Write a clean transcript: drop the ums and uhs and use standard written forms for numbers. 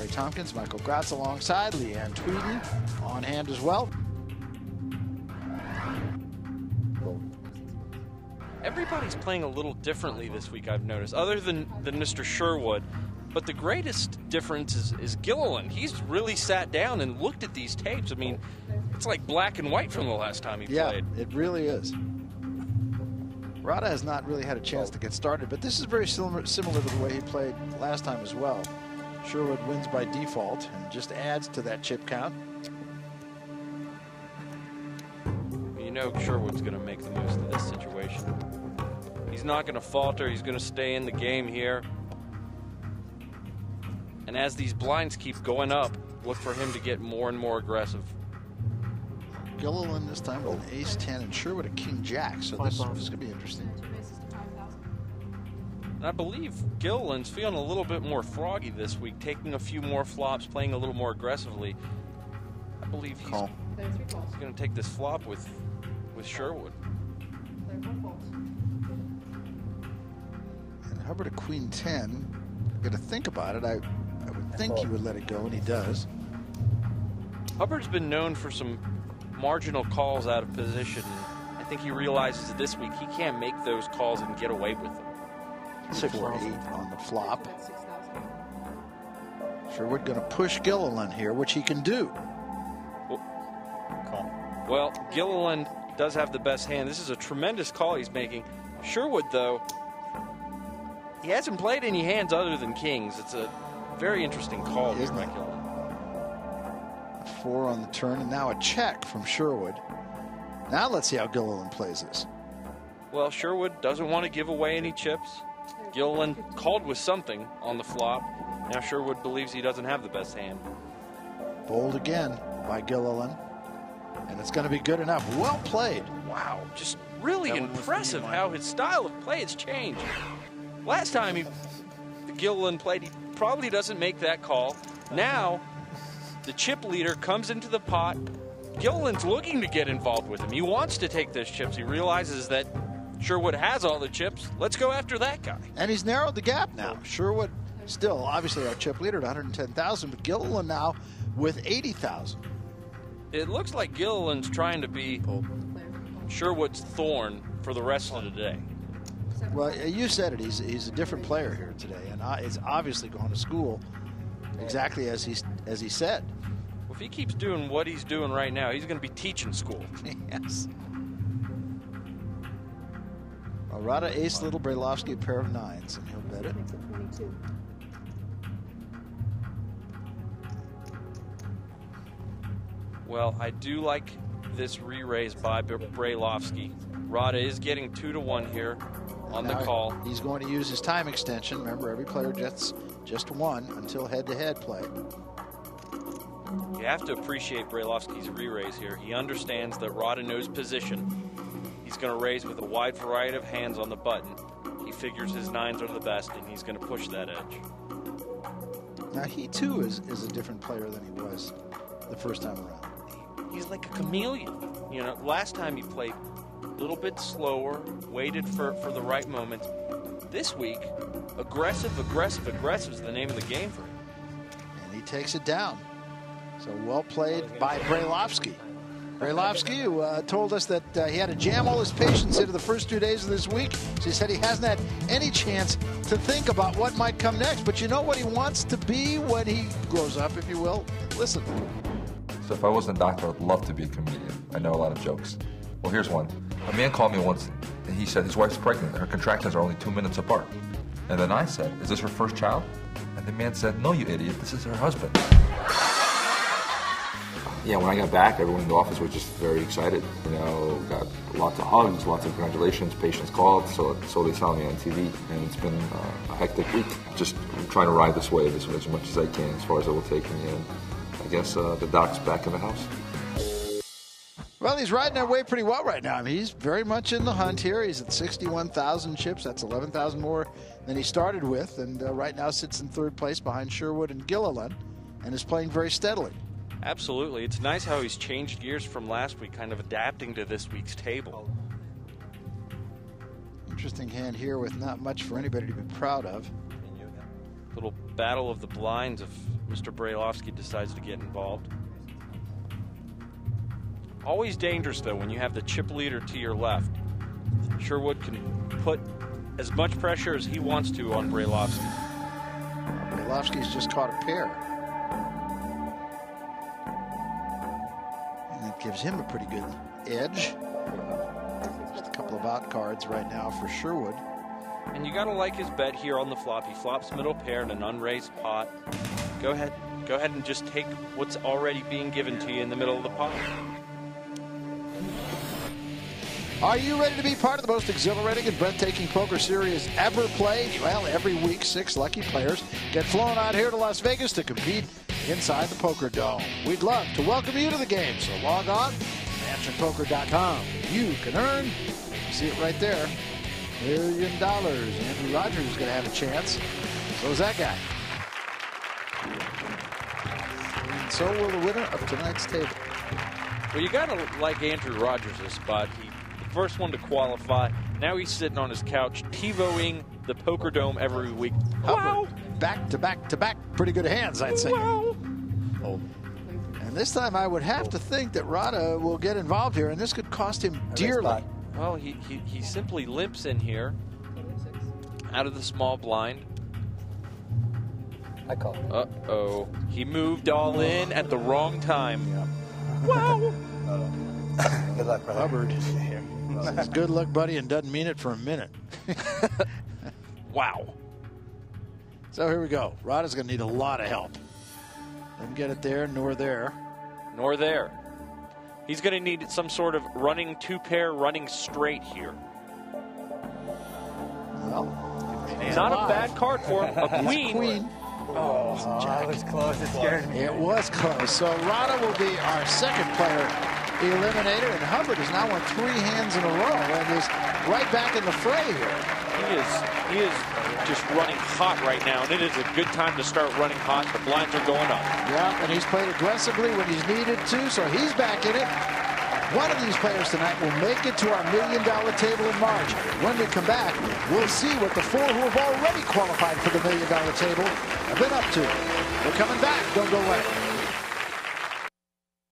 Tompkins, Michael Gratz alongside, Leanne Tweeden on hand as well. Everybody's playing a little differently this week, I've noticed, other than Mr. Sherwood. But the greatest difference is Gilliland. He's really sat down and looked at these tapes. I mean, it's like black and white from the last time he played. Yeah, it really is. Rada has not really had a chance to get started, but this is very similar to the way he played last time as well. Sherwood wins by default and just adds to that chip count. You know Sherwood's going to make the most of this situation. He's not going to falter. He's going to stay in the game here. And as these blinds keep going up, look for him to get more and more aggressive. Gilliland this time with an ace-10 and Sherwood a king-jack, so this is going to be interesting. And I believe Gilliland's feeling a little bit more froggy this week, taking a few more flops, playing a little more aggressively. I believe he's going to take this flop with Sherwood. And Hubbard a queen-10. Got to think about it. I would think he would let it go, and he does. Hubbard's been known for some marginal calls out of position. I think he realizes this week he can't make those calls and get away with them. 4-8 on the flop. Sherwood going to push Gilliland here, which he can do. Well, Gilliland does have the best hand. This is a tremendous call he's making. Sherwood, though, he hasn't played any hands other than kings. It's a very interesting call here by Gilliland. 4 on the turn, and now a check from Sherwood. Now let's see how Gilliland plays this. Well, Sherwood doesn't want to give away any chips. Gilliland called with something on the flop. Now Sherwood believes he doesn't have the best hand. Bold again by Gilliland. And it's going to be good enough. Well played. Wow, just really impressive how his style of play has changed. Last time Gilliland played, he probably doesn't make that call. Now, the chip leader comes into the pot. Gilliland's looking to get involved with him. He wants to take those chips. He realizes that Sherwood has all the chips. Let's go after that guy. And he's narrowed the gap now. Sherwood still, obviously, our chip leader at 110,000, but Gilliland now with 80,000. It looks like Gilliland's trying to be Sherwood's thorn for the rest of the day. Well, you said it. He's a different player here today, and it's obviously going to school exactly as he said. Well, if he keeps doing what he's doing right now, he's going to be teaching school. Yes. Rada ace little, Brailovsky a pair of 9s, and he'll bet it. Well, I do like this re-raise by Brailovsky. Rada is getting 2-1 here on the call. He's going to use his time extension. Remember, every player gets just 1 until head-to-head play. You have to appreciate Brailovsky's re-raise here. He understands that Rada knows position. He's going to raise with a wide variety of hands on the button. He figures his 9s are the best, and he's going to push that edge. Now, he, too, is a different player than he was the first time around. He's like a chameleon. You know, last time he played a little bit slower, waited for the right moment. This week, aggressive is the name of the game for him. And he takes it down. So well played by Brailovsky. Brailovsky, who told us that he had to jam all his patience into the first 2 days of this week. So he said he hasn't had any chance to think about what might come next. But you know what he wants to be when he grows up, if you will? Listen. So if I wasn't a doctor, I'd love to be a comedian. I know a lot of jokes. Well, here's one. A man called me once, and he said his wife's pregnant. Her contractions are only 2 minutes apart. And then I said, is this her first child? And the man said, no, you idiot, this is her husband. Yeah, when I got back, everyone in the office was just very excited. You know, got lots of hugs, lots of congratulations, patients called, so they saw me on TV. And it's been a hectic week. Just trying to ride this wave as much as I can, as far as it will take me. And I guess the doc's back in the house. Well, he's riding that wave pretty well right now. I mean, he's very much in the hunt here. He's at 61,000 chips. That's 11,000 more than he started with. And right now sits in 3rd place behind Sherwood and Gilliland and is playing very steadily. Absolutely. It's nice how he's changed gears from last week, kind of adapting to this week's table. Interesting hand here with not much for anybody to be proud of. Little battle of the blinds if Mr. Brailovsky decides to get involved. Always dangerous, though, when you have the chip leader to your left. Sherwood can put as much pressure as he wants to on Brailovsky. Brailovsky's just caught a pair. And that gives him a pretty good edge. Just a couple of out cards right now for Sherwood. And you got to like his bet here on the flop. He flops middle pair in an unraised pot. Go ahead and just take what's already being given to you in the middle of the pot. Are you ready to be part of the most exhilarating and breathtaking poker series ever played? Well, every week, 6 lucky players get flown out here to Las Vegas to compete inside the Poker Dome. We'd love to welcome you to the game, so log on to MansionPoker.com. You can earn, you see it right there, $1 million. Andrew Rogers is going to have a chance. So is that guy. And so will the winner of tonight's table. Well, you got to like Andrew Rogers' spot. He first one to qualify. Now he's sitting on his couch, TiVoing the Poker Dome every week. Wow. Back to back to back. Pretty good hands, I'd say. Wow. Oh. And this time I would have to think that Rada will get involved here, and this could cost him dearly. Well, he simply limps in here out of the small blind. I call it. Uh-oh. He moved all in at the wrong time. Yeah. Wow. Good luck, brother. Hubbard. Says, good luck, buddy, and doesn't mean it for a minute. Wow. So here we go. Rada's going to need a lot of help. Didn't get it there, nor there. Nor there. He's going to need some sort of running two-pair, running straight here. Well, not a bad card for him. A queen. Queen. Oh, it was close. It scared me. It was close. So Rada will be our second player eliminated, and Hubbard has now won 3 hands in a row and is right back in the fray here. He is just running hot right now, and it is a good time to start running hot. The blinds are going up. Yeah, and he's played aggressively when he's needed to, so he's back in it. One of these players tonight will make it to our $1 million table in March. When we come back, we'll see what the 4 who have already qualified for the $1 million table have been up to. We're coming back. Don't go away.